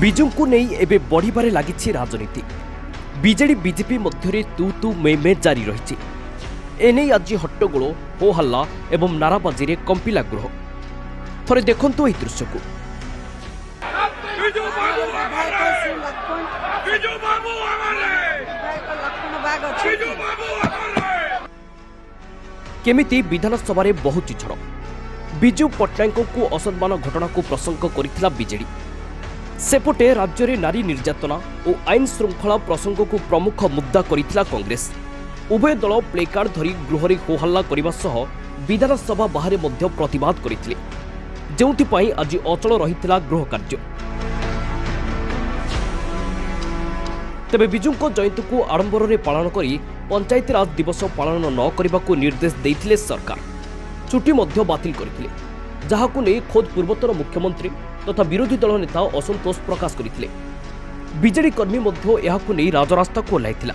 विजु को नहीं एबे बढ़िबारे लागिछि राजनीति। बीजेडी बीजेपी मध्य तू तू मे जारी रही। एने आज हट्टगोल हो हल्ला एवं नाराबाजी रे कंपिला गृह। थरे देखंतु एही दृश्य को। केमिति विधानसभा रे बहुत झड़ विजु पट्टनायक को असम्मान घटना को प्रसंग करिथिला बीजेडी। सेपटे राज्य में नारी निर्यातना और आईन श्रृंखला प्रसंग को प्रमुख मुद्दा करिथिला कांग्रेस। उभय दल प्लेकार्ड धरी गृह में होहल्ला करने सह विधानसभा बाहर मध्य प्रतिवाद करथिले, जेउथिपाई आज अचल रहिथिला गृह कार्य। तेबे विजुको जयंती को आडंबर में पालन करी पंचायती राज दिवस पालन न करने को निर्देश देथिले सरकार। छुट्टी मध्य बातिल करथिले, जहाकु नै खोद पूर्वतन मुख्यमंत्री तथा विरोधी दल नेता असंतोष प्रकाश करथिले। बीजेडी कर्मी मध्य एहाकु नै राजरास्ता को ओह्लाइथिला।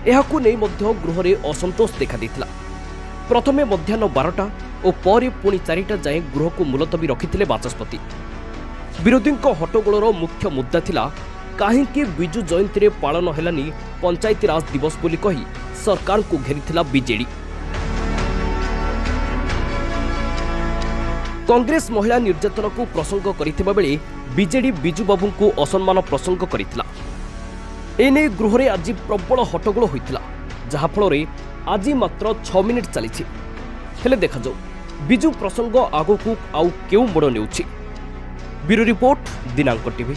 एहाकु नै मध्य गृह रे असंतोष देखा देथिला। प्रथमे मध्याह्न 12टा और परे पुणी 4टा जाए गृह को मुलतवी रखिथिले बाचस्पति। विरोधीଙ୍କ हट्टगोलर मुख्य मुद्दा थिला काहेकि विजु जयंती रे पालन हेलानी पंचायती राज दिवस बोली कही सरकार को घेरिथिला बीजेडी। कांग्रेस महिला निर्यातन को प्रसंग करिथिबा बेले बीजेडी बिजू बाबू को असम्मान प्रसंग करिथिला। एने गृह रे आज प्रबल हट्टगोल होइथिला, जहा फल रे आज मात्र 6 मिनिट चली। हेले देखा जाऊ बिजू प्रसंग आगो को आउ केउ मोड़ नेउछि। ब्यूरो रिपोर्ट दिनांक टीवी।